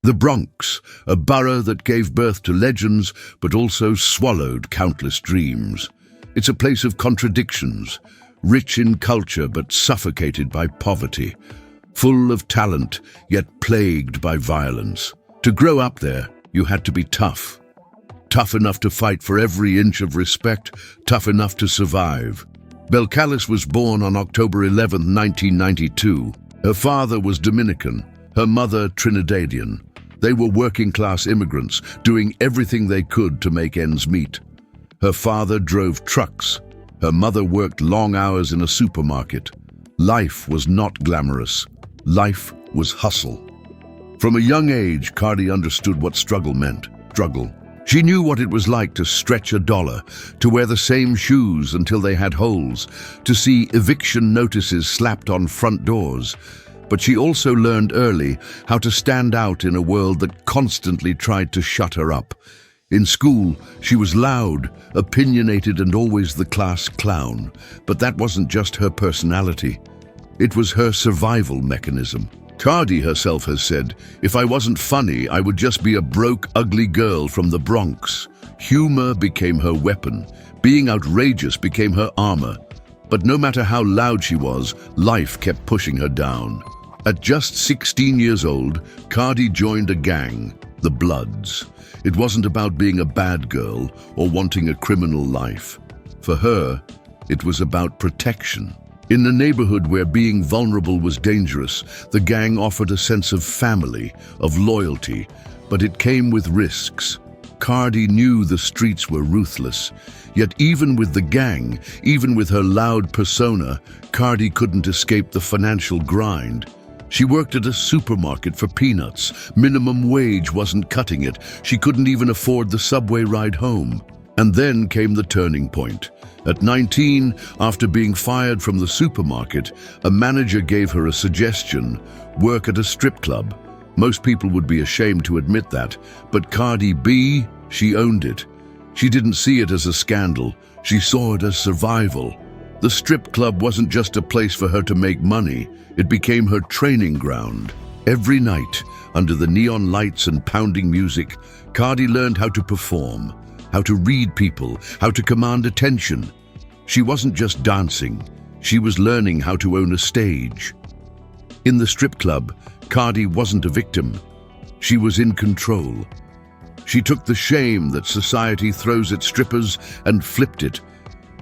The Bronx, a borough that gave birth to legends but also swallowed countless dreams. It's a place of contradictions, rich in culture but suffocated by poverty, full of talent yet plagued by violence. To grow up there, you had to be tough. Tough enough to fight for every inch of respect, tough enough to survive. Belcalis was born on October 11, 1992. Her father was Dominican, her mother Trinidadian. They were working-class immigrants, doing everything they could to make ends meet. Her father drove trucks. Her mother worked long hours in a supermarket. Life was not glamorous. Life was hustle. From a young age, Cardi understood what struggle meant. Struggle. She knew what it was like to stretch a dollar, to wear the same shoes until they had holes, to see eviction notices slapped on front doors. But she also learned early how to stand out in a world that constantly tried to shut her up. In school, she was loud, opinionated, and always the class clown. But that wasn't just her personality. It was her survival mechanism. Cardi herself has said, "If I wasn't funny, I would just be a broke, ugly girl from the Bronx." Humor became her weapon. Being outrageous became her armor. But no matter how loud she was, life kept pushing her down. At just 16 years old, Cardi joined a gang, the Bloods. It wasn't about being a bad girl or wanting a criminal life. For her, it was about protection. In a neighborhood where being vulnerable was dangerous, the gang offered a sense of family, of loyalty, but it came with risks. Cardi knew the streets were ruthless. Yet even with the gang, even with her loud persona, Cardi couldn't escape the financial grind. She worked at a supermarket for peanuts. Minimum wage wasn't cutting it. She couldn't even afford the subway ride home. And then came the turning point. At 19, after being fired from the supermarket, a manager gave her a suggestion: work at a strip club. Most people would be ashamed to admit that, but Cardi B, she owned it. She didn't see it as a scandal. She saw it as survival. The strip club wasn't just a place for her to make money. It became her training ground. Every night, under the neon lights and pounding music, Cardi learned how to perform, how to read people, how to command attention. She wasn't just dancing. She was learning how to own a stage. In the strip club, Cardi wasn't a victim. She was in control. She took the shame that society throws at strippers and flipped it.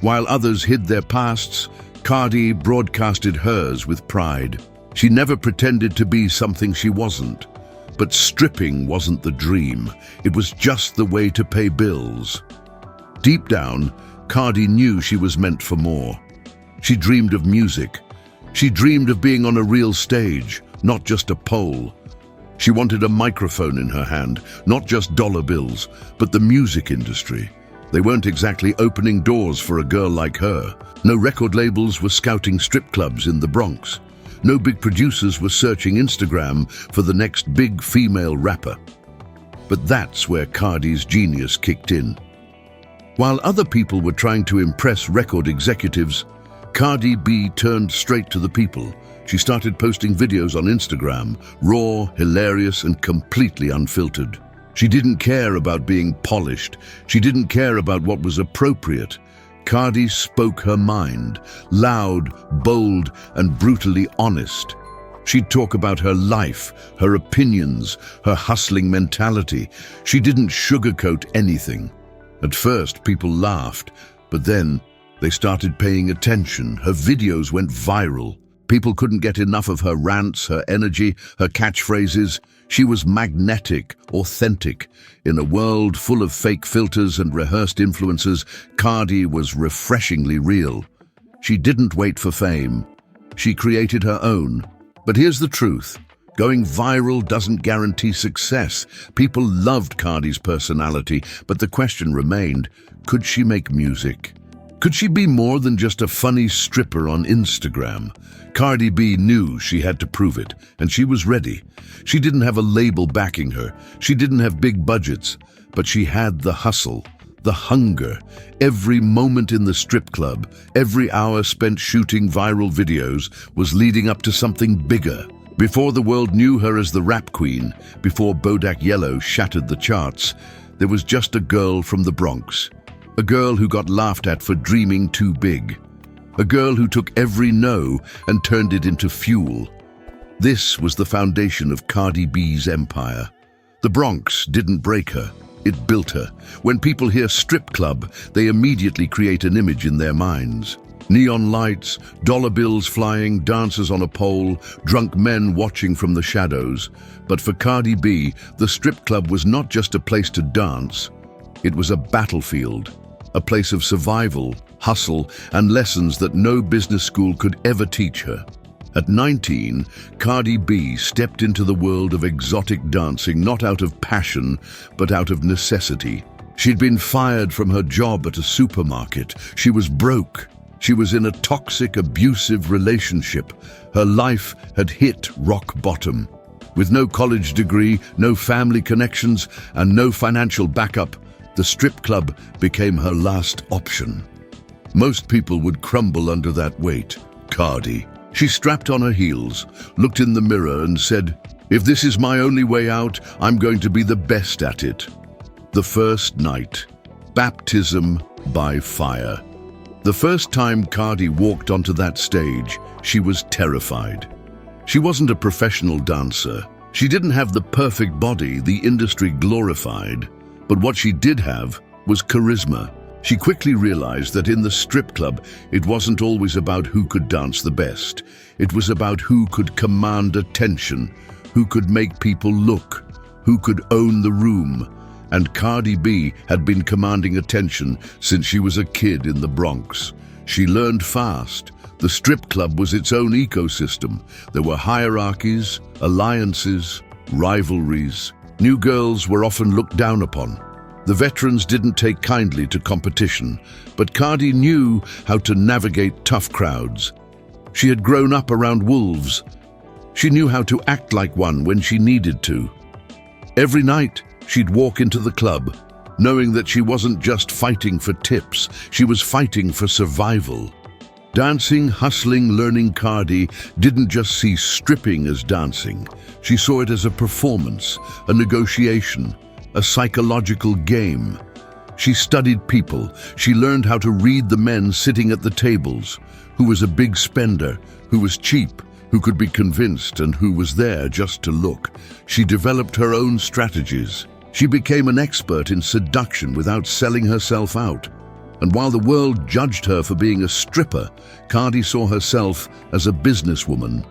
While others hid their pasts, Cardi broadcasted hers with pride. She never pretended to be something she wasn't. But stripping wasn't the dream. It was just the way to pay bills. Deep down, Cardi knew she was meant for more. She dreamed of music. She dreamed of being on a real stage, not just a pole. She wanted a microphone in her hand, not just dollar bills, but the music industry. They weren't exactly opening doors for a girl like her. No record labels were scouting strip clubs in the Bronx. No big producers were searching Instagram for the next big female rapper. But that's where Cardi's genius kicked in. While other people were trying to impress record executives, Cardi B turned straight to the people. She started posting videos on Instagram, raw, hilarious, and completely unfiltered. She didn't care about being polished. She didn't care about what was appropriate. Cardi spoke her mind, loud, bold, and brutally honest. She'd talk about her life, her opinions, her hustling mentality. She didn't sugarcoat anything. At first, people laughed, but then they started paying attention. Her videos went viral. People couldn't get enough of her rants, her energy, her catchphrases. She was magnetic, authentic. In a world full of fake filters and rehearsed influences, Cardi was refreshingly real. She didn't wait for fame. She created her own. But here's the truth. Going viral doesn't guarantee success. People loved Cardi's personality, but the question remained, could she make music? Could she be more than just a funny stripper on Instagram? Cardi B knew she had to prove it, and she was ready. She didn't have a label backing her. She didn't have big budgets, but she had the hustle, the hunger. Every moment in the strip club, every hour spent shooting viral videos was leading up to something bigger. Before the world knew her as the rap queen, before Bodak Yellow shattered the charts, there was just a girl from the Bronx. A girl who got laughed at for dreaming too big. A girl who took every no and turned it into fuel. This was the foundation of Cardi B's empire. The Bronx didn't break her, it built her. When people hear strip club, they immediately create an image in their minds. Neon lights, dollar bills flying, dancers on a pole, drunk men watching from the shadows. But for Cardi B, the strip club was not just a place to dance. It was a battlefield, a place of survival, hustle, and lessons that no business school could ever teach her. At 19, Cardi B stepped into the world of exotic dancing not out of passion, but out of necessity. She'd been fired from her job at a supermarket. She was broke. She was in a toxic, abusive relationship. Her life had hit rock bottom. With no college degree, no family connections, and no financial backup, the strip club became her last option. Most people would crumble under that weight. Cardi. She strapped on her heels, looked in the mirror and said, "If this is my only way out, I'm going to be the best at it." The first night. Baptism by fire. The first time Cardi walked onto that stage, she was terrified. She wasn't a professional dancer. She didn't have the perfect body the industry glorified. But what she did have was charisma. She quickly realized that in the strip club, it wasn't always about who could dance the best. It was about who could command attention, who could make people look, who could own the room. And Cardi B had been commanding attention since she was a kid in the Bronx. She learned fast. The strip club was its own ecosystem. There were hierarchies, alliances, rivalries. New girls were often looked down upon. The veterans didn't take kindly to competition, but Cardi knew how to navigate tough crowds. She had grown up around wolves. She knew how to act like one when she needed to. Every night, she'd walk into the club, knowing that she wasn't just fighting for tips, she was fighting for survival. Dancing, hustling, learning, Cardi didn't just see stripping as dancing. She saw it as a performance, a negotiation, a psychological game. She studied people. She learned how to read the men sitting at the tables, who was a big spender, who was cheap, who could be convinced, and who was there just to look. She developed her own strategies. She became an expert in seduction without selling herself out. And while the world judged her for being a stripper, Cardi saw herself as a businesswoman.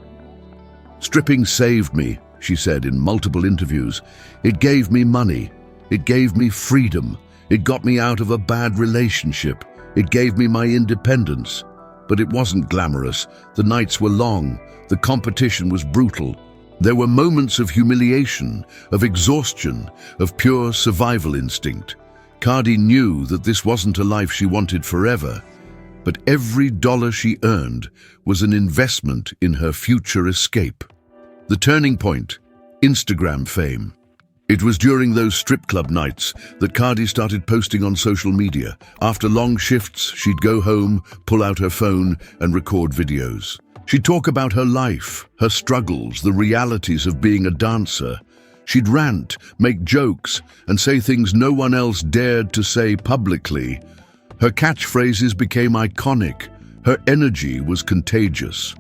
"Stripping saved me," she said in multiple interviews. "It gave me money. It gave me freedom. It got me out of a bad relationship. It gave me my independence." But it wasn't glamorous. The nights were long. The competition was brutal. There were moments of humiliation, of exhaustion, of pure survival instinct. Cardi knew that this wasn't a life she wanted forever, but every dollar she earned was an investment in her future escape. The turning point, Instagram fame. It was during those strip club nights that Cardi started posting on social media. After long shifts, she'd go home, pull out her phone, and record videos. She'd talk about her life, her struggles, the realities of being a dancer. She'd rant, make jokes, and say things no one else dared to say publicly. Her catchphrases became iconic. Her energy was contagious.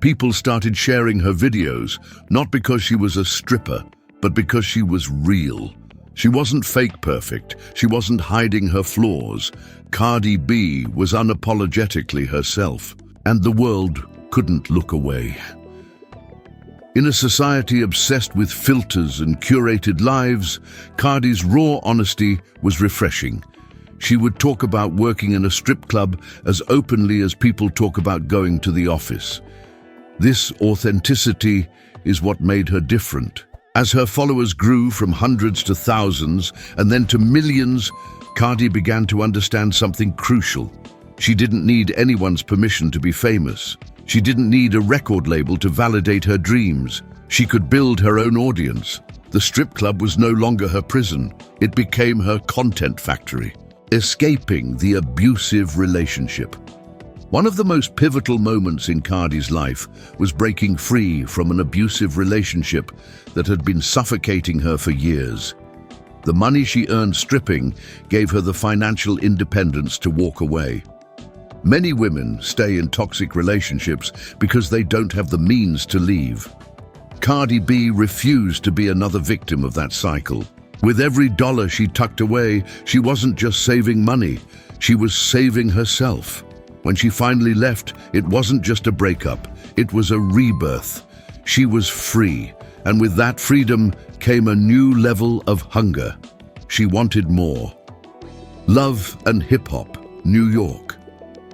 People started sharing her videos, not because she was a stripper, but because she was real. She wasn't fake perfect. She wasn't hiding her flaws. Cardi B was unapologetically herself, and the world couldn't look away. In a society obsessed with filters and curated lives, Cardi's raw honesty was refreshing. She would talk about working in a strip club as openly as people talk about going to the office. This authenticity is what made her different. As her followers grew from hundreds to thousands and then to millions, Cardi began to understand something crucial. She didn't need anyone's permission to be famous. She didn't need a record label to validate her dreams. She could build her own audience. The strip club was no longer her prison. It became her content factory, escaping the abusive relationship. One of the most pivotal moments in Cardi's life was breaking free from an abusive relationship that had been suffocating her for years. The money she earned stripping gave her the financial independence to walk away. Many women stay in toxic relationships because they don't have the means to leave. Cardi B refused to be another victim of that cycle. With every dollar she tucked away, she wasn't just saving money, she was saving herself. When she finally left, it wasn't just a breakup, it was a rebirth. She was free, and with that freedom came a new level of hunger. She wanted more. Love and hip-hop, New York.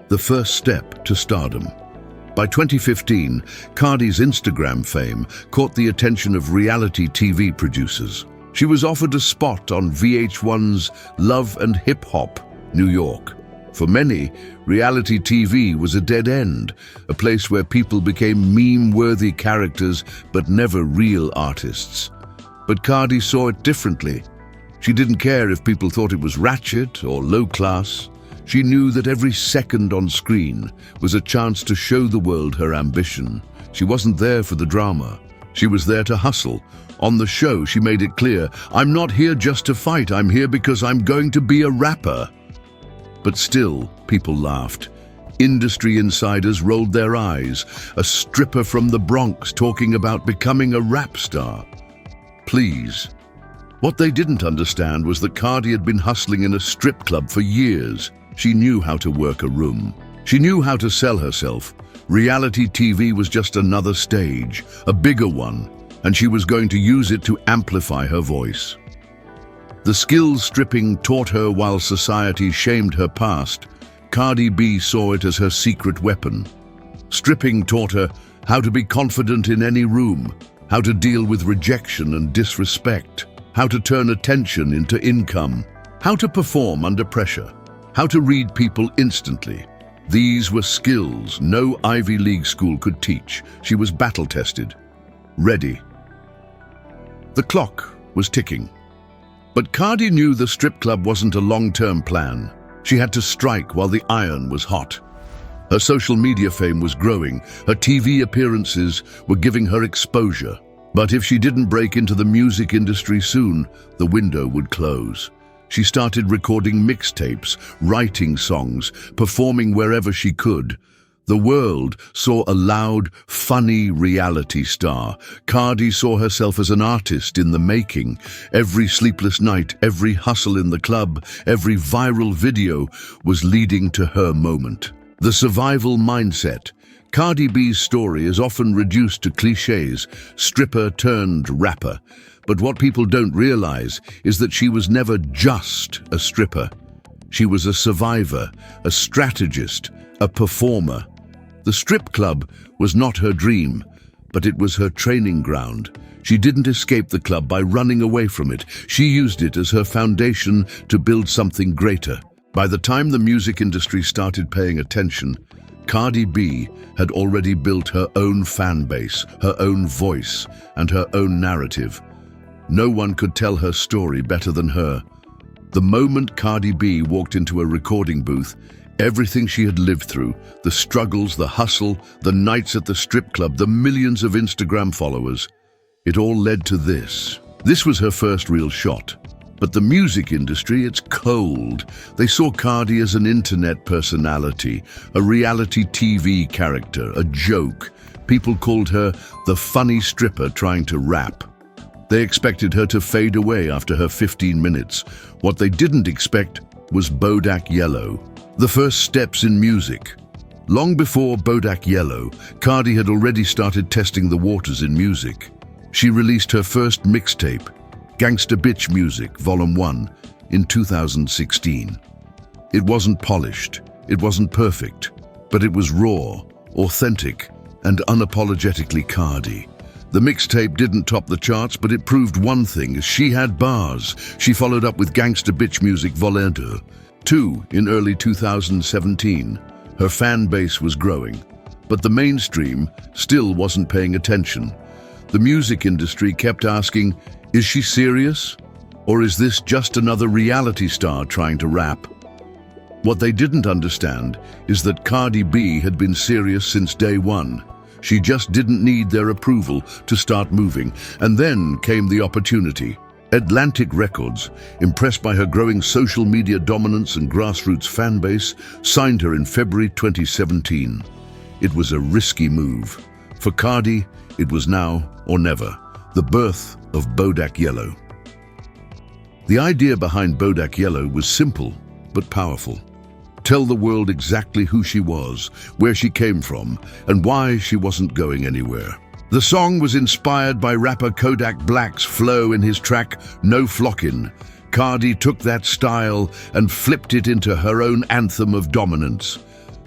The first step to stardom. By 2015, Cardi's Instagram fame caught the attention of reality TV producers. She was offered a spot on VH1's Love and Hip Hop, New York. For many, reality TV was a dead end, a place where people became meme-worthy characters but never real artists. But Cardi saw it differently. She didn't care if people thought it was ratchet or low class. She knew that every second on screen was a chance to show the world her ambition. She wasn't there for the drama. She was there to hustle. On the show, she made it clear, "I'm not here just to fight, I'm here because I'm going to be a rapper." But still, people laughed. Industry insiders rolled their eyes. A stripper from the Bronx talking about becoming a rap star. Please. What they didn't understand was that Cardi had been hustling in a strip club for years. She knew how to work a room. She knew how to sell herself. Reality TV was just another stage, a bigger one, and she was going to use it to amplify her voice. The skills stripping taught her while society shamed her past, Cardi B saw it as her secret weapon. Stripping taught her how to be confident in any room, how to deal with rejection and disrespect, how to turn attention into income, how to perform under pressure, how to read people instantly. These were skills no Ivy League school could teach. She was battle-tested, ready. The clock was ticking. But Cardi knew the strip club wasn't a long-term plan. She had to strike while the iron was hot. Her social media fame was growing. Her TV appearances were giving her exposure. But if she didn't break into the music industry soon, the window would close. She started recording mixtapes, writing songs, performing wherever she could. The world saw a loud, funny reality star. Cardi saw herself as an artist in the making. Every sleepless night, every hustle in the club, every viral video was leading to her moment. The survival mindset. Cardi B's story is often reduced to cliches, stripper turned rapper. But what people don't realize is that she was never just a stripper. She was a survivor, a strategist, a performer. The strip club was not her dream, but it was her training ground. She didn't escape the club by running away from it. She used it as her foundation to build something greater. By the time the music industry started paying attention, Cardi B had already built her own fan base, her own voice, and her own narrative. No one could tell her story better than her. The moment Cardi B walked into a recording booth, everything she had lived through, the struggles, the hustle, the nights at the strip club, the millions of Instagram followers, it all led to this. This was her first real shot. But the music industry, it's cold. They saw Cardi as an internet personality, a reality TV character, a joke. People called her the funny stripper trying to rap. They expected her to fade away after her 15 minutes. What they didn't expect was Bodak Yellow. The first steps in music. Long before Bodak Yellow, Cardi had already started testing the waters in music. She released her first mixtape, Gangsta Bitch Music, Volume 1, in 2016. It wasn't polished, it wasn't perfect, but it was raw, authentic, and unapologetically Cardi. The mixtape didn't top the charts, but it proved one thing: she had bars. She followed up with Gangsta Bitch Music Volume 2 in early 2017. Her fan base was growing, but the mainstream still wasn't paying attention. The music industry kept asking, is she serious? Or is this just another reality star trying to rap? What they didn't understand is that Cardi B had been serious since day one. She just didn't need their approval to start moving, and then came the opportunity. Atlantic Records, impressed by her growing social media dominance and grassroots fan base, signed her in February 2017. It was a risky move. For Cardi, it was now or never, the birth of Bodak Yellow. The idea behind Bodak Yellow was simple but powerful. Tell the world exactly who she was, where she came from, and why she wasn't going anywhere. The song was inspired by rapper Kodak Black's flow in his track No Flockin'. Cardi took that style and flipped it into her own anthem of dominance.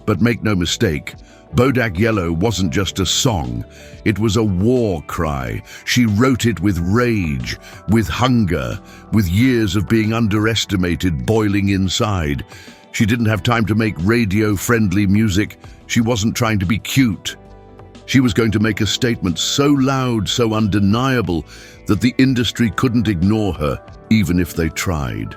But make no mistake, Bodak Yellow wasn't just a song, it was a war cry. She wrote it with rage, with hunger, with years of being underestimated boiling inside. She didn't have time to make radio-friendly music. She wasn't trying to be cute. She was going to make a statement so loud, so undeniable, that the industry couldn't ignore her, even if they tried.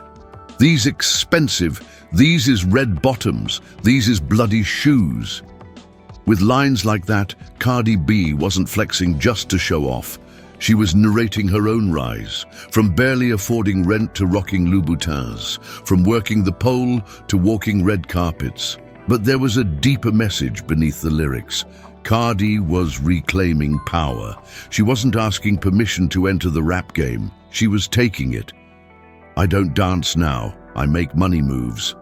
These expensive, these is red bottoms, these is bloody shoes. With lines like that, Cardi B wasn't flexing just to show off. She was narrating her own rise, from barely affording rent to rocking Louboutins, from working the pole to walking red carpets. But there was a deeper message beneath the lyrics. Cardi was reclaiming power. She wasn't asking permission to enter the rap game. She was taking it. I don't dance now, I make money moves.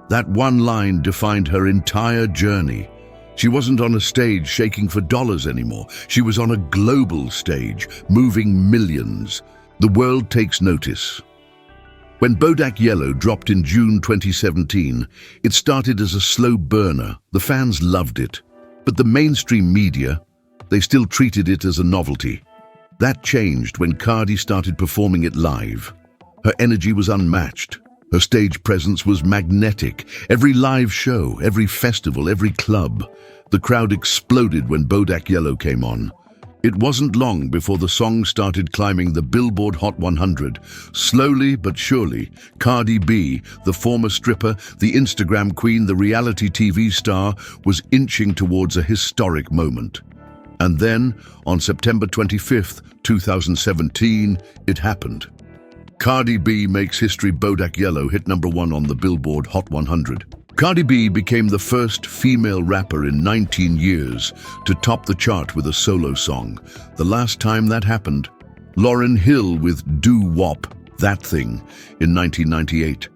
That one line defined her entire journey. She wasn't on a stage shaking for dollars anymore. She was on a global stage, moving millions. The world takes notice. When Bodak Yellow dropped in June 2017, it started as a slow burner. The fans loved it. But the mainstream media, they still treated it as a novelty. That changed when Cardi started performing it live. Her energy was unmatched. Her stage presence was magnetic. Every live show, every festival, every club, the crowd exploded when Bodak Yellow came on. It wasn't long before the song started climbing the Billboard Hot 100. Slowly but surely, Cardi B, the former stripper, the Instagram queen, the reality TV star, was inching towards a historic moment. And then, on September 25th, 2017, it happened. Cardi B makes history. Bodak Yellow hit #1 on the Billboard Hot 100. Cardi B became the first female rapper in 19 years to top the chart with a solo song. The last time that happened, Lauryn Hill with Doo Wop, That Thing, in 1998.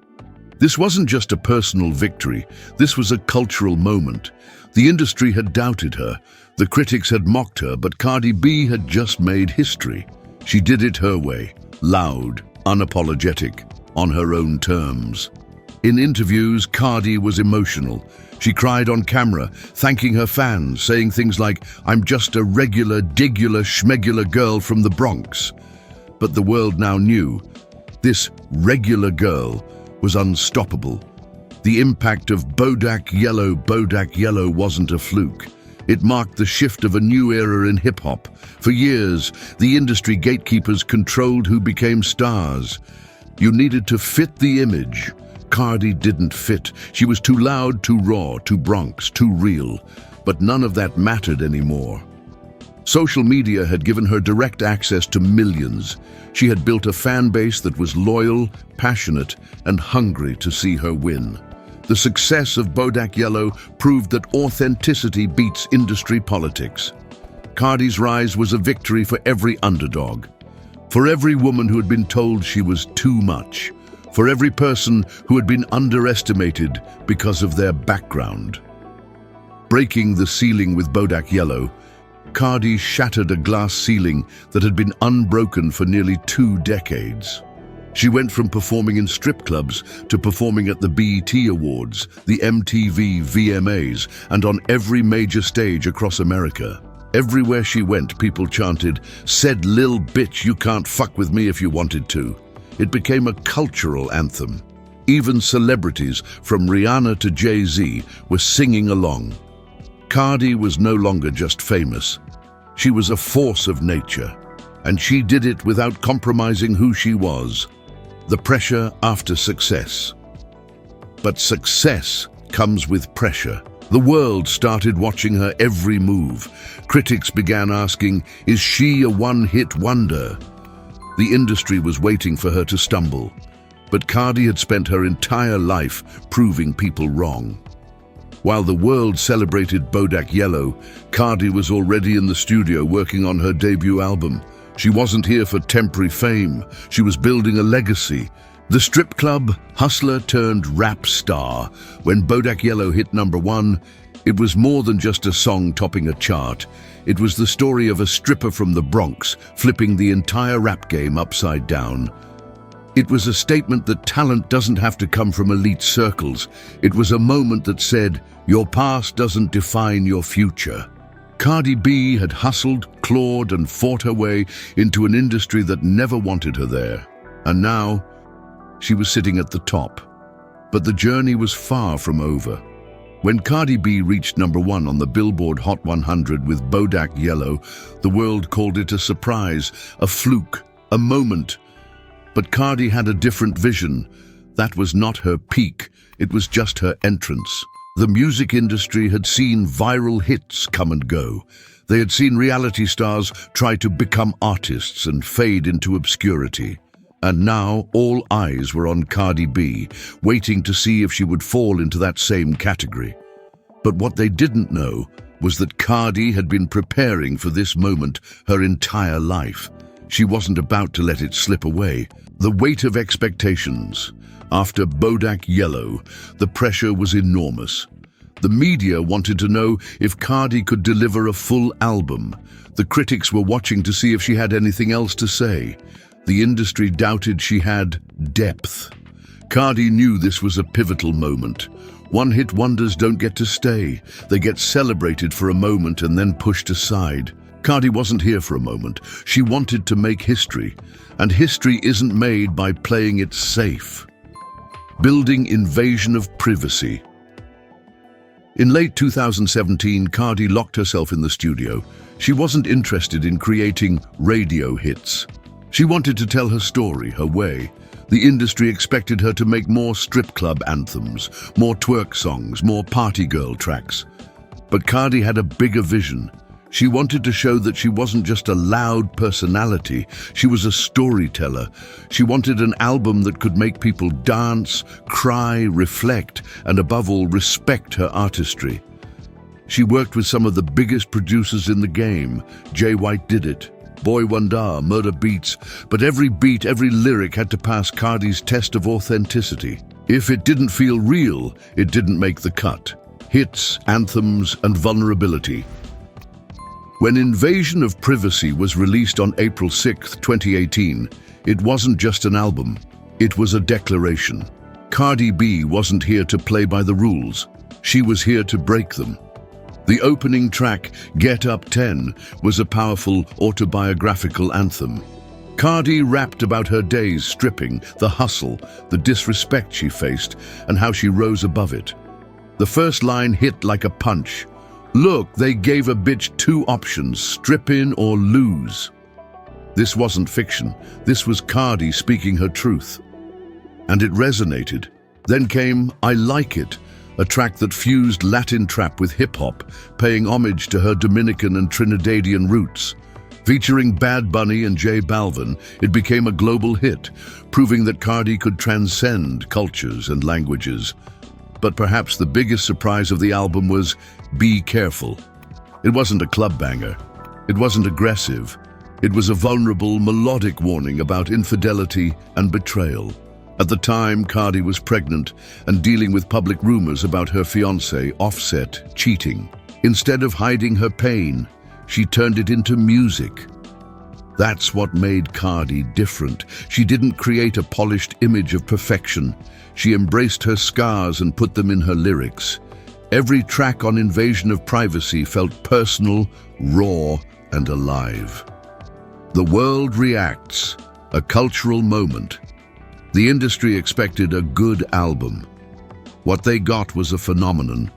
This wasn't just a personal victory, this was a cultural moment. The industry had doubted her, the critics had mocked her, but Cardi B had just made history. She did it her way, loud, unapologetic, on her own terms. In interviews, Cardi was emotional. She cried on camera, thanking her fans, saying things like, "I'm just a regular, digular, schmegular girl from the Bronx." But the world now knew this regular girl was unstoppable. The impact of Bodak Yellow wasn't a fluke. It marked the shift of a new era in hip-hop. For years, the industry gatekeepers controlled who became stars. You needed to fit the image. Cardi didn't fit. She was too loud, too raw, too Bronx, too real. But none of that mattered anymore. Social media had given her direct access to millions. She had built a fan base that was loyal, passionate, and hungry to see her win. The success of Bodak Yellow proved that authenticity beats industry politics. Cardi's rise was a victory for every underdog, for every woman who had been told she was too much, for every person who had been underestimated because of their background. Breaking the ceiling with Bodak Yellow, Cardi shattered a glass ceiling that had been unbroken for nearly 2 decades. She went from performing in strip clubs to performing at the BET Awards, the MTV VMAs, and on every major stage across America. Everywhere she went, people chanted, "Said Lil bitch, you can't fuck with me if you wanted to." It became a cultural anthem. Even celebrities, from Rihanna to Jay-Z, were singing along. Cardi was no longer just famous. She was a force of nature, and she did it without compromising who she was. The pressure after success. But success comes with pressure. The world started watching her every move. Critics began asking, is she a one-hit wonder? The industry was waiting for her to stumble. But Cardi had spent her entire life proving people wrong. While the world celebrated Bodak Yellow, Cardi was already in the studio working on her debut album. She wasn't here for temporary fame. She was building a legacy. The strip club hustler turned rap star. When Bodak Yellow hit #1, it was more than just a song topping a chart. It was the story of a stripper from the Bronx flipping the entire rap game upside down. It was a statement that talent doesn't have to come from elite circles. It was a moment that said, your past doesn't define your future. Cardi B had hustled, clawed, and fought her way into an industry that never wanted her there. And now, she was sitting at the top. But the journey was far from over. When Cardi B reached #1 on the Billboard Hot 100 with Bodak Yellow, the world called it a surprise, a fluke, a moment. But Cardi had a different vision. That was not her peak, it was just her entrance. The music industry had seen viral hits come and go. They had seen reality stars try to become artists and fade into obscurity. And now all eyes were on Cardi B, waiting to see if she would fall into that same category. But what they didn't know was that Cardi had been preparing for this moment her entire life. She wasn't about to let it slip away. The weight of expectations. After Bodak Yellow, the pressure was enormous. The media wanted to know if Cardi could deliver a full album. The critics were watching to see if she had anything else to say. The industry doubted she had depth. Cardi knew this was a pivotal moment. One-hit wonders don't get to stay. They get celebrated for a moment and then pushed aside. Cardi wasn't here for a moment. She wanted to make history. And history isn't made by playing it safe. Building invasion of privacy. In late 2017, Cardi locked herself in the studio. She wasn't interested in creating radio hits. She wanted to tell her story, her way. The industry expected her to make more strip club anthems, more twerk songs, more party girl tracks. But Cardi had a bigger vision. She wanted to show that she wasn't just a loud personality, she was a storyteller. She wanted an album that could make people dance, cry, reflect, and above all, respect her artistry. She worked with some of the biggest producers in the game. Jay White did it. Boy Wonder, Murder Beats, but every beat, every lyric had to pass Cardi's test of authenticity. If it didn't feel real, it didn't make the cut. Hits, anthems, and vulnerability. When Invasion of Privacy was released on April 6, 2018, it wasn't just an album, it was a declaration. Cardi B wasn't here to play by the rules, she was here to break them. The opening track, Get Up 10, was a powerful autobiographical anthem. Cardi rapped about her days stripping, the hustle, the disrespect she faced, and how she rose above it. The first line hit like a punch. Look, they gave a bitch 2 options, strip in or lose. This wasn't fiction, this was Cardi speaking her truth. And it resonated. Then came I Like It, a track that fused Latin trap with hip-hop, paying homage to her Dominican and Trinidadian roots. Featuring Bad Bunny and J Balvin, it became a global hit, proving that Cardi could transcend cultures and languages. But perhaps the biggest surprise of the album was Be Careful. It wasn't a club banger. It wasn't aggressive. It was a vulnerable, melodic warning about infidelity and betrayal. At the time, Cardi was pregnant and dealing with public rumors about her fiancé, Offset, cheating. Instead of hiding her pain, she turned it into music. That's what made Cardi different. She didn't create a polished image of perfection. She embraced her scars and put them in her lyrics. Every track on Invasion of Privacy felt personal, raw, and alive. The world reacts, a cultural moment. The industry expected a good album. What they got was a phenomenon.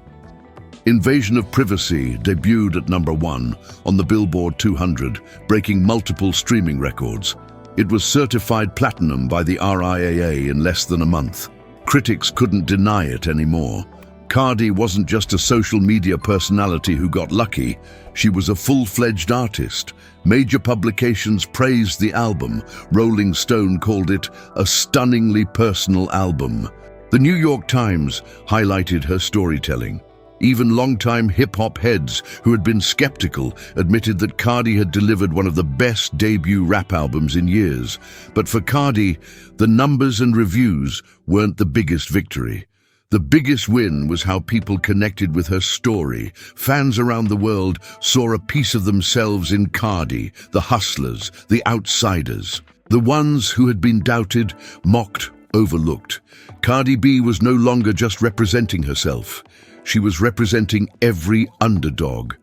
Invasion of Privacy debuted at #1 on the Billboard 200, breaking multiple streaming records. It was certified platinum by the RIAA in less than a month. critics couldn't deny it anymore. Cardi wasn't just a social media personality who got lucky. She was a full-fledged artist. Major publications praised the album. Rolling Stone called it a stunningly personal album. The New York Times highlighted her storytelling. Even longtime hip-hop heads who had been skeptical admitted that Cardi had delivered one of the best debut rap albums in years. But for Cardi, the numbers and reviews weren't the biggest victory. The biggest win was how people connected with her story. Fans around the world saw a piece of themselves in Cardi, the hustlers, the outsiders, the ones who had been doubted, mocked, overlooked. Cardi B was no longer just representing herself. She was representing every underdog.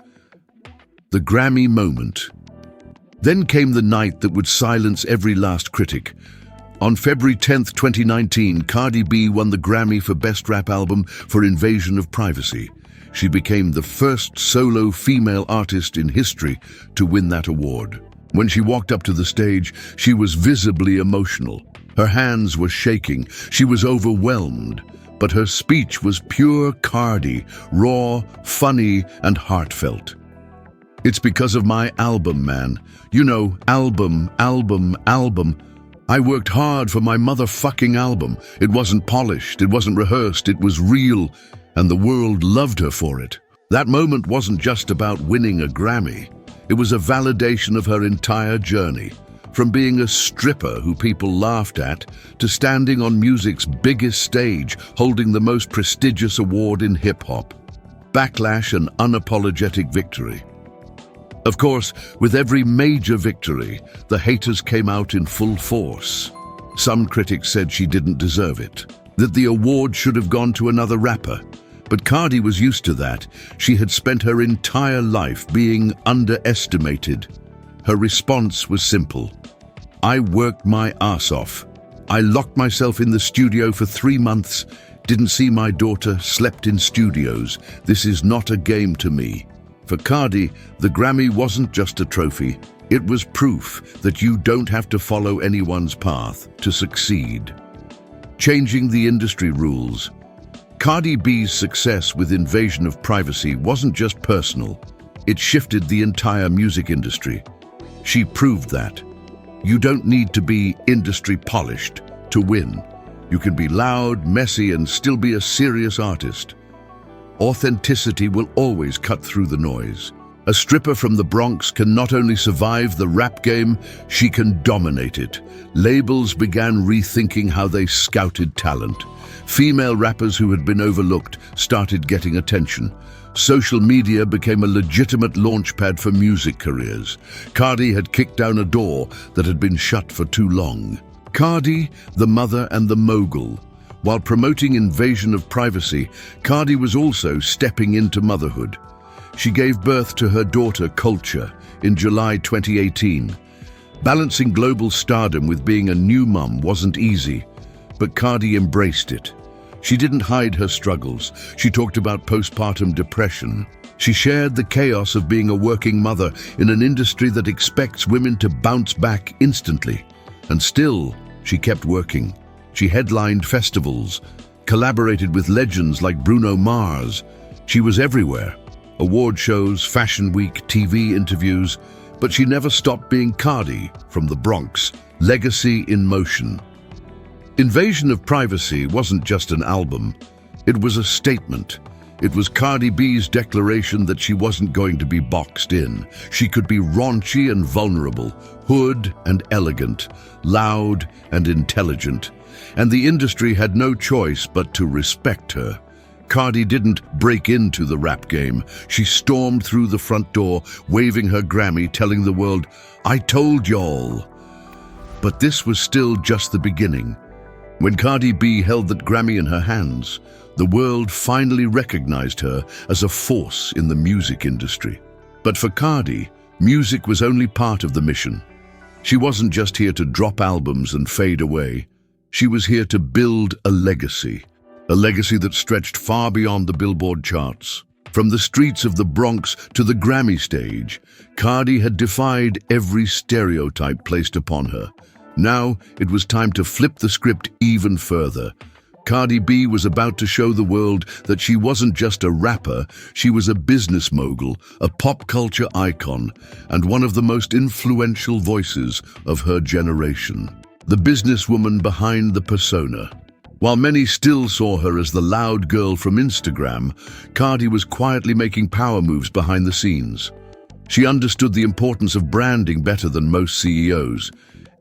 The Grammy moment. Then came the night that would silence every last critic. On February 10, 2019, Cardi B won the Grammy for Best Rap Album for Invasion of Privacy. She became the first solo female artist in history to win that award. When she walked up to the stage, she was visibly emotional. Her hands were shaking. She was overwhelmed. But her speech was pure Cardi, raw, funny, and heartfelt. It's because of my album, man. You know, album. I worked hard for my motherfucking album. It wasn't polished, it wasn't rehearsed, it was real, and the world loved her for it. That moment wasn't just about winning a Grammy. It was a validation of her entire journey. From being a stripper who people laughed at, to standing on music's biggest stage, holding the most prestigious award in hip-hop. Backlash and unapologetic victory. Of course, with every major victory, the haters came out in full force. Some critics said she didn't deserve it, that the award should have gone to another rapper. But Cardi was used to that. She had spent her entire life being underestimated. Her response was simple. I worked my ass off. I locked myself in the studio for 3 months, didn't see my daughter, slept in studios. This is not a game to me. For Cardi, the Grammy wasn't just a trophy. It was proof that you don't have to follow anyone's path to succeed. Changing the industry rules. Cardi B's success with Invasion of Privacy wasn't just personal. It shifted the entire music industry. She proved that. You don't need to be industry polished to win. You can be loud, messy, and still be a serious artist. Authenticity will always cut through the noise. A stripper from the Bronx can not only survive the rap game, she can dominate it. Labels began rethinking how they scouted talent. Female rappers who had been overlooked started getting attention. Social media became a legitimate launchpad for music careers. Cardi had kicked down a door that had been shut for too long. Cardi, the mother and the mogul. While promoting Invasion of Privacy, Cardi was also stepping into motherhood. She gave birth to her daughter, Culture, in July 2018. Balancing global stardom with being a new mum wasn't easy, but Cardi embraced it. She didn't hide her struggles. She talked about postpartum depression. She shared the chaos of being a working mother in an industry that expects women to bounce back instantly. And still, she kept working. She headlined festivals, collaborated with legends like Bruno Mars. She was everywhere. Award shows, fashion week, TV interviews, but she never stopped being Cardi from the Bronx, legacy in motion. Invasion of Privacy wasn't just an album, it was a statement. It was Cardi B's declaration that she wasn't going to be boxed in. She could be raunchy and vulnerable, hood and elegant, loud and intelligent. And the industry had no choice but to respect her. Cardi didn't break into the rap game. She stormed through the front door, waving her Grammy, telling the world, "I told y'all." But this was still just the beginning. When Cardi B held that Grammy in her hands, the world finally recognized her as a force in the music industry. But for Cardi, music was only part of the mission. She wasn't just here to drop albums and fade away. She was here to build a legacy that stretched far beyond the Billboard charts. From the streets of the Bronx to the Grammy stage, Cardi had defied every stereotype placed upon her. Now it was time to flip the script even further. Cardi B was about to show the world that she wasn't just a rapper, she was a business mogul, a pop culture icon, and one of the most influential voices of her generation. The businesswoman behind the persona. While many still saw her as the loud girl from Instagram, Cardi was quietly making power moves behind the scenes. She understood the importance of branding better than most CEOs.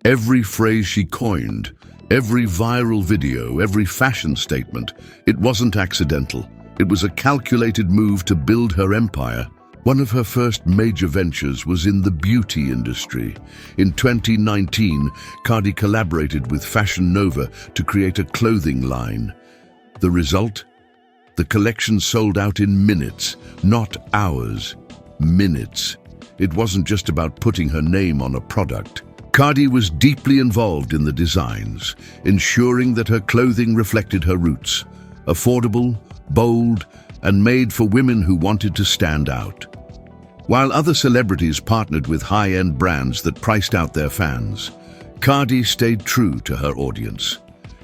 Every phrase she coined, every viral video, every fashion statement, it wasn't accidental. It was a calculated move to build her empire. One of her first major ventures was in the beauty industry. In 2019, Cardi collaborated with Fashion Nova to create a clothing line. The result? The collection sold out in minutes, not hours. Minutes. It wasn't just about putting her name on a product. Cardi was deeply involved in the designs, ensuring that her clothing reflected her roots. Affordable, bold, and made for women who wanted to stand out. While other celebrities partnered with high-end brands that priced out their fans, Cardi stayed true to her audience.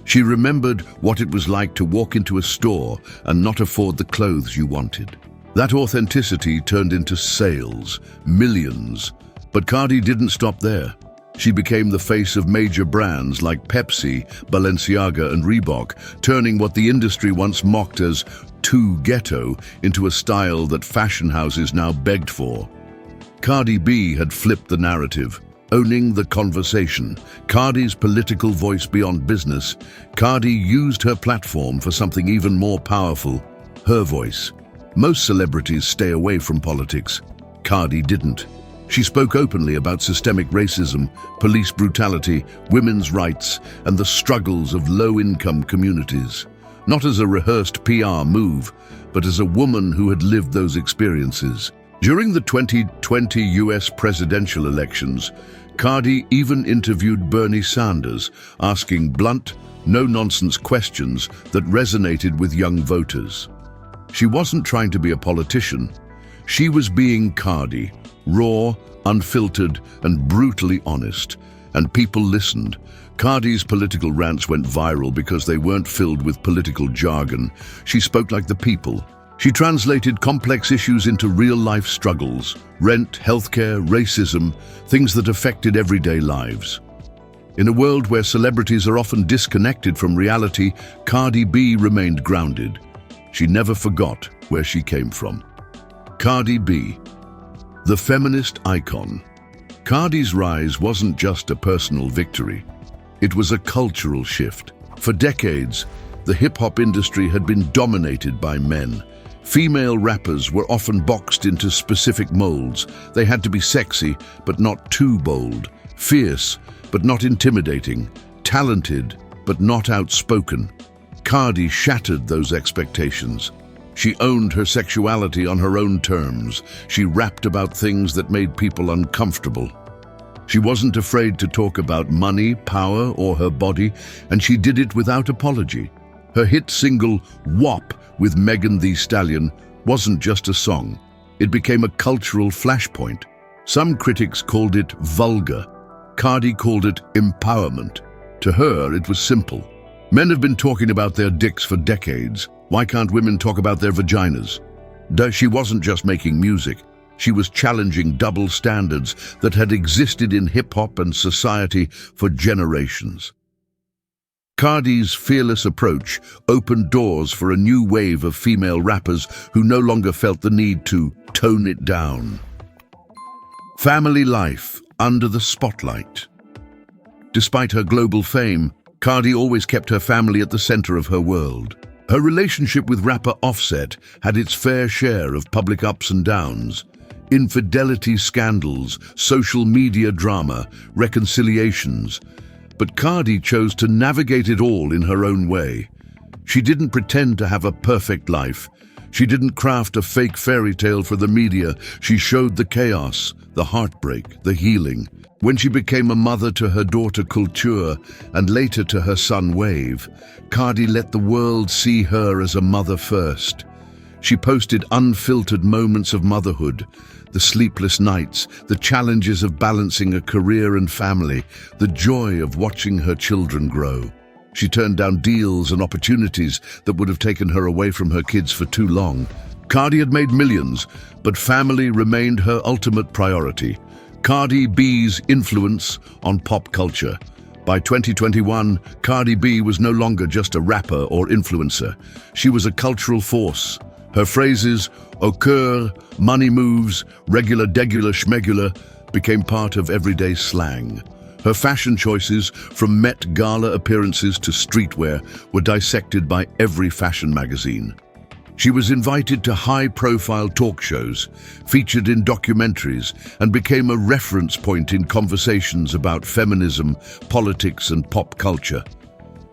She remembered what it was like to walk into a store and not afford the clothes you wanted. That authenticity turned into sales, millions. But Cardi didn't stop there. She became the face of major brands like Pepsi, Balenciaga, and Reebok, turning what the industry once mocked as too ghetto into a style that fashion houses now begged for. Cardi B had flipped the narrative, owning the conversation. Cardi's political voice beyond business. Cardi used her platform for something even more powerful, her voice. Most celebrities stay away from politics. Cardi didn't. She spoke openly about systemic racism, police brutality, women's rights, and the struggles of low-income communities. Not as a rehearsed PR move, but as a woman who had lived those experiences. During the 2020 US presidential elections, Cardi even interviewed Bernie Sanders, asking blunt, no-nonsense questions that resonated with young voters. She wasn't trying to be a politician. She was being Cardi, raw, unfiltered, and brutally honest. And people listened. Cardi's political rants went viral because they weren't filled with political jargon. She spoke like the people. She translated complex issues into real-life struggles: rent, healthcare, racism, things that affected everyday lives. In a world where celebrities are often disconnected from reality, Cardi B remained grounded. She never forgot where she came from. Cardi B, the feminist icon. Cardi's rise wasn't just a personal victory. It was a cultural shift. For decades, the hip-hop industry had been dominated by men. Female rappers were often boxed into specific molds. They had to be sexy, but not too bold. Fierce, but not intimidating. Talented, but not outspoken. Cardi shattered those expectations. She owned her sexuality on her own terms. She rapped about things that made people uncomfortable. She wasn't afraid to talk about money, power, or her body, and she did it without apology. Her hit single, WAP, with Megan Thee Stallion, wasn't just a song. It became a cultural flashpoint. Some critics called it vulgar. Cardi called it empowerment. To her, it was simple. Men have been talking about their dicks for decades. Why can't women talk about their vaginas? She wasn't just making music. She was challenging double standards that had existed in hip-hop and society for generations. Cardi's fearless approach opened doors for a new wave of female rappers who no longer felt the need to tone it down. Family life under the spotlight. Despite her global fame, Cardi always kept her family at the center of her world. Her relationship with rapper Offset had its fair share of public ups and downs. Infidelity scandals, social media drama, reconciliations. But Cardi chose to navigate it all in her own way. She didn't pretend to have a perfect life. She didn't craft a fake fairy tale for the media. She showed the chaos, the heartbreak, the healing. When she became a mother to her daughter Kulture and later to her son Wave, Cardi let the world see her as a mother first. She posted unfiltered moments of motherhood, the sleepless nights, the challenges of balancing a career and family, the joy of watching her children grow. She turned down deals and opportunities that would have taken her away from her kids for too long. Cardi had made millions, but family remained her ultimate priority. Cardi B's influence on pop culture. By 2021, Cardi B was no longer just a rapper or influencer. She was a cultural force. Her phrases, au cœur, money moves, regular, degular, schmegular, became part of everyday slang. Her fashion choices, from Met Gala appearances to streetwear, were dissected by every fashion magazine. She was invited to high-profile talk shows, featured in documentaries, and became a reference point in conversations about feminism, politics, and pop culture.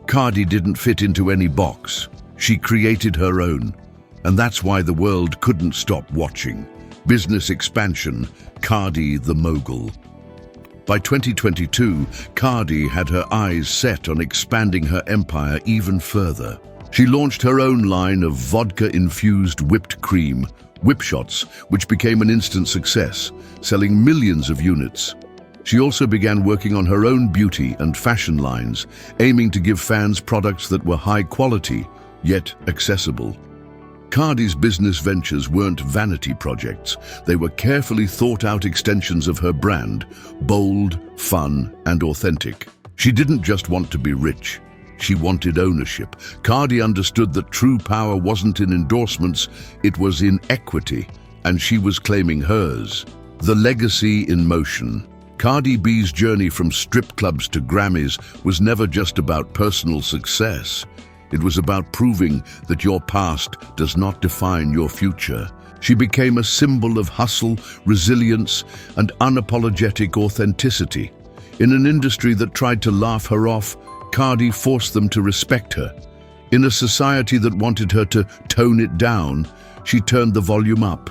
Cardi didn't fit into any box. She created her own, and that's why the world couldn't stop watching. Business expansion, Cardi the mogul. By 2022, Cardi had her eyes set on expanding her empire even further. She launched her own line of vodka-infused whipped cream, Whip Shots, which became an instant success, selling millions of units. She also began working on her own beauty and fashion lines, aiming to give fans products that were high quality, yet accessible. Cardi's business ventures weren't vanity projects. They were carefully thought-out extensions of her brand, bold, fun, and authentic. She didn't just want to be rich. She wanted ownership. Cardi understood that true power wasn't in endorsements, it was in equity, and she was claiming hers. The legacy in motion. Cardi B's journey from strip clubs to Grammys was never just about personal success. It was about proving that your past does not define your future. She became a symbol of hustle, resilience, and unapologetic authenticity. In an industry that tried to laugh her off, Cardi forced them to respect her. In a society that wanted her to tone it down, she turned the volume up.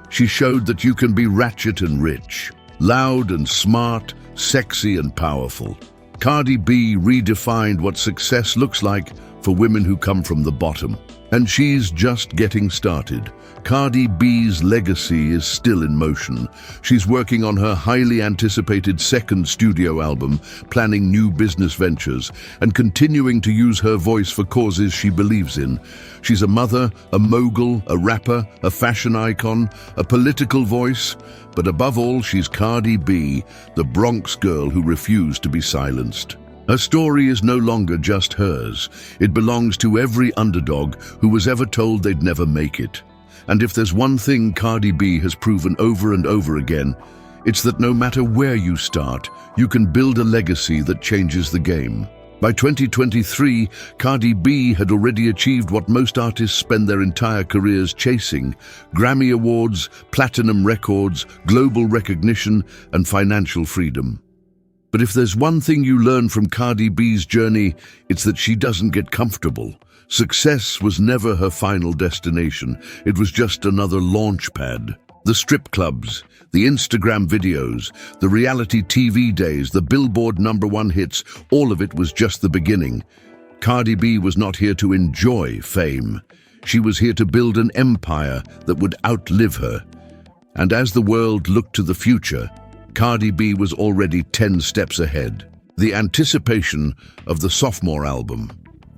She showed that you can be ratchet and rich, loud and smart, sexy and powerful. Cardi B redefined what success looks like for women who come from the bottom. And she's just getting started. Cardi B's legacy is still in motion. She's working on her highly anticipated second studio album, planning new business ventures, and continuing to use her voice for causes she believes in. She's a mother, a mogul, a rapper, a fashion icon, a political voice, but above all, she's Cardi B, the Bronx girl who refused to be silenced. Her story is no longer just hers. It belongs to every underdog who was ever told they'd never make it. And if there's one thing Cardi B has proven over and over again, it's that no matter where you start, you can build a legacy that changes the game. By 2023, Cardi B had already achieved what most artists spend their entire careers chasing: Grammy Awards, platinum records, global recognition, and financial freedom. But if there's one thing you learn from Cardi B's journey, it's that she doesn't get comfortable. Success was never her final destination. It was just another launch pad. The strip clubs, the Instagram videos, the reality TV days, the Billboard #1 hits, all of it was just the beginning. Cardi B was not here to enjoy fame. She was here to build an empire that would outlive her. And as the world looked to the future, Cardi B was already 10 steps ahead. The anticipation of the sophomore album.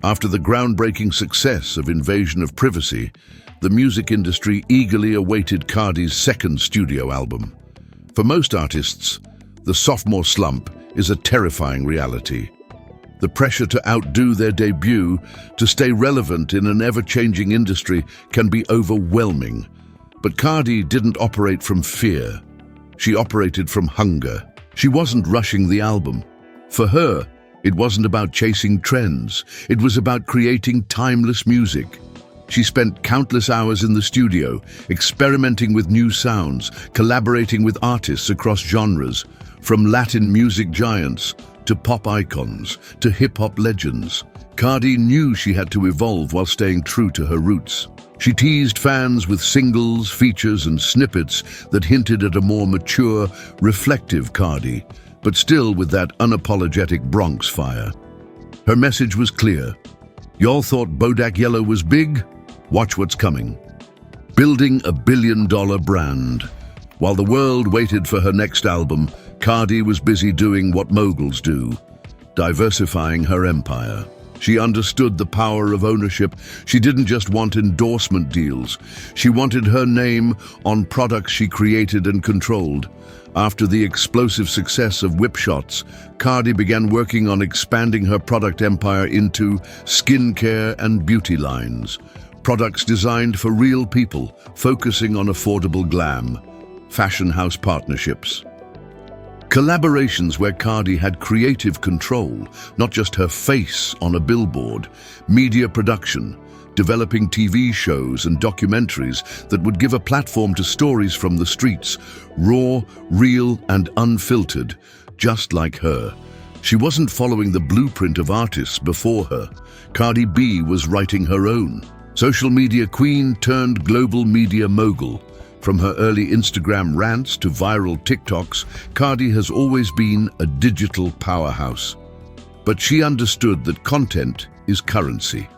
After the groundbreaking success of Invasion of Privacy, the music industry eagerly awaited Cardi's second studio album. For most artists, the sophomore slump is a terrifying reality. The pressure to outdo their debut, to stay relevant in an ever-changing industry, can be overwhelming. But Cardi didn't operate from fear. She operated from hunger. She wasn't rushing the album. For her, it wasn't about chasing trends. It was about creating timeless music. She spent countless hours in the studio, experimenting with new sounds, collaborating with artists across genres, from Latin music giants to pop icons to hip-hop legends. Cardi knew she had to evolve while staying true to her roots. She teased fans with singles, features, and snippets that hinted at a more mature, reflective Cardi, but still with that unapologetic Bronx fire. Her message was clear. Y'all thought Bodak Yellow was big? Watch what's coming. Building a billion-dollar brand. While the world waited for her next album, Cardi was busy doing what moguls do, diversifying her empire. She understood the power of ownership. She didn't just want endorsement deals. She wanted her name on products she created and controlled. After the explosive success of whip shots, Cardi began working on expanding her product empire into skincare and beauty lines. Products designed for real people, focusing on affordable glam. Fashion house partnerships. Collaborations where Cardi had creative control, not just her face on a billboard. Media production, developing TV shows and documentaries that would give a platform to stories from the streets, raw, real, and unfiltered, just like her. She wasn't following the blueprint of artists before her. Cardi B was writing her own. Social media queen turned global media mogul. From her early Instagram rants to viral TikToks, Cardi has always been a digital powerhouse. But she understood that content is currency.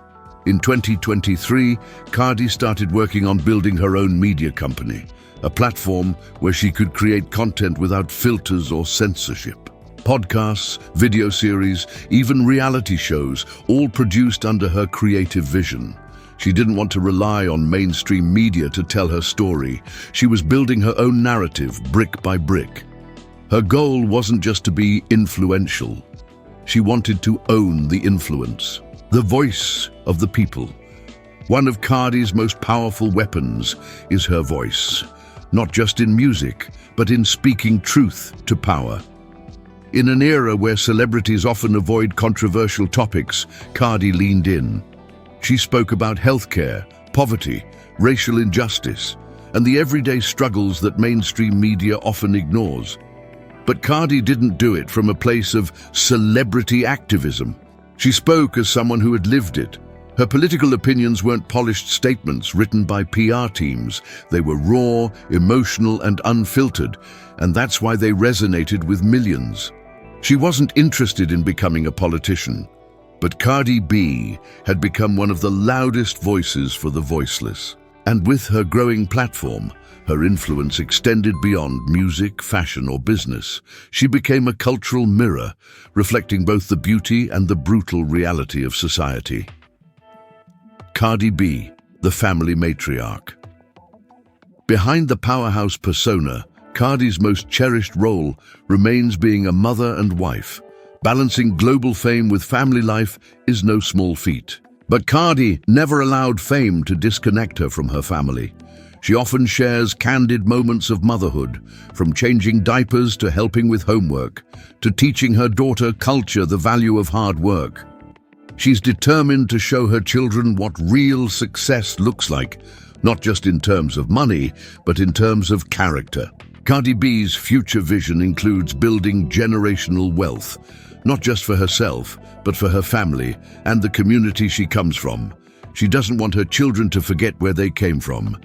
In 2023, Cardi started working on building her own media company, a platform where she could create content without filters or censorship. Podcasts, video series, even reality shows, all produced under her creative vision. She didn't want to rely on mainstream media to tell her story. She was building her own narrative, brick by brick. Her goal wasn't just to be influential. She wanted to own the influence, the voice of the people. One of Cardi's most powerful weapons is her voice, not just in music, but in speaking truth to power. In an era where celebrities often avoid controversial topics, Cardi leaned in. She spoke about healthcare, poverty, racial injustice, and the everyday struggles that mainstream media often ignores. But Cardi didn't do it from a place of celebrity activism. She spoke as someone who had lived it. Her political opinions weren't polished statements written by PR teams. They were raw, emotional, and unfiltered, and that's why they resonated with millions. She wasn't interested in becoming a politician. But Cardi B had become one of the loudest voices for the voiceless. And with her growing platform, her influence extended beyond music, fashion, or business. She became a cultural mirror, reflecting both the beauty and the brutal reality of society. Cardi B, the family matriarch. Behind the powerhouse persona, Cardi's most cherished role remains being a mother and wife. Balancing global fame with family life is no small feat. But Cardi never allowed fame to disconnect her from her family. She often shares candid moments of motherhood, from changing diapers to helping with homework, to teaching her daughter Culture the value of hard work. She's determined to show her children what real success looks like, not just in terms of money, but in terms of character. Cardi B's future vision includes building generational wealth, not just for herself, but for her family and the community she comes from. She doesn't want her children to forget where they came from,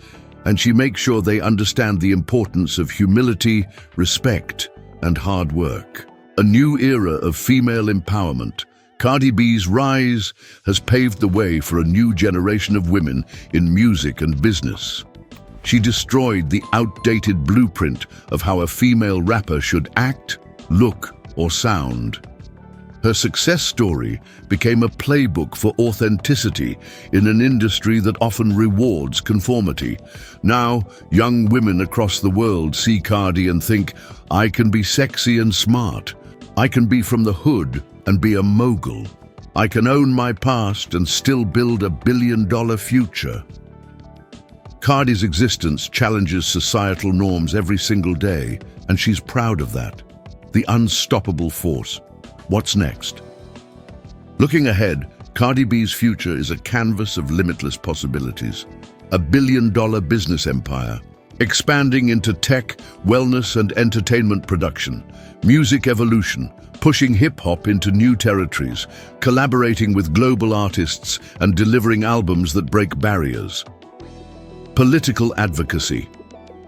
and she makes sure they understand the importance of humility, respect, and hard work. A new era of female empowerment. Cardi B's rise has paved the way for a new generation of women in music and business. She destroyed the outdated blueprint of how a female rapper should act, look, or sound. Her success story became a playbook for authenticity in an industry that often rewards conformity. Now, young women across the world see Cardi and think, I can be sexy and smart. I can be from the hood and be a mogul. I can own my past and still build a billion-dollar future. Cardi's existence challenges societal norms every single day, and she's proud of that. The unstoppable force. What's next? Looking ahead, Cardi B's future is a canvas of limitless possibilities. A billion-dollar business empire, expanding into tech, wellness, and entertainment production, music evolution, pushing hip-hop into new territories, collaborating with global artists, and delivering albums that break barriers. Political advocacy,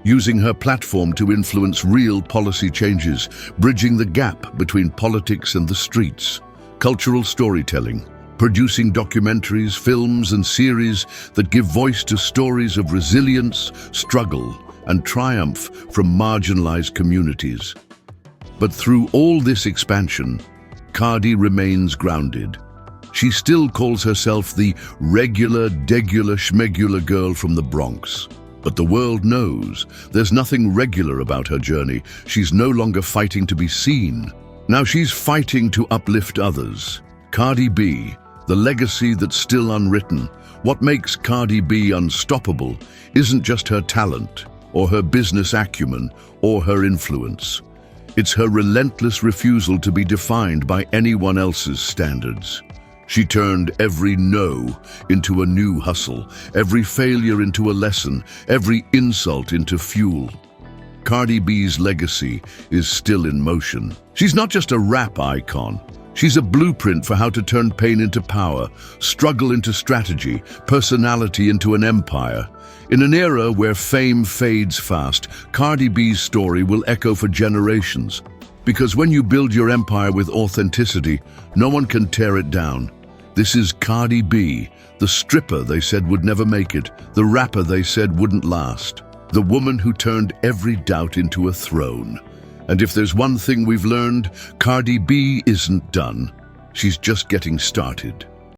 using her platform to influence real policy changes, bridging the gap between politics and the streets. Cultural storytelling, producing documentaries, films, and series that give voice to stories of resilience, struggle, and triumph from marginalized communities. But through all this expansion, Cardi remains grounded. She still calls herself the regular, degular, schmegular girl from the Bronx. But the world knows there's nothing regular about her journey. She's no longer fighting to be seen. Now she's fighting to uplift others. Cardi B, the legacy that's still unwritten. What makes Cardi B unstoppable isn't just her talent, or her business acumen, or her influence. It's her relentless refusal to be defined by anyone else's standards. She turned every no into a new hustle, every failure into a lesson, every insult into fuel. Cardi B's legacy is still in motion. She's not just a rap icon. She's a blueprint for how to turn pain into power, struggle into strategy, personality into an empire. In an era where fame fades fast, Cardi B's story will echo for generations. Because when you build your empire with authenticity, no one can tear it down. This is Cardi B, the stripper they said would never make it, the rapper they said wouldn't last, the woman who turned every doubt into a throne. And if there's one thing we've learned, Cardi B isn't done. She's just getting started.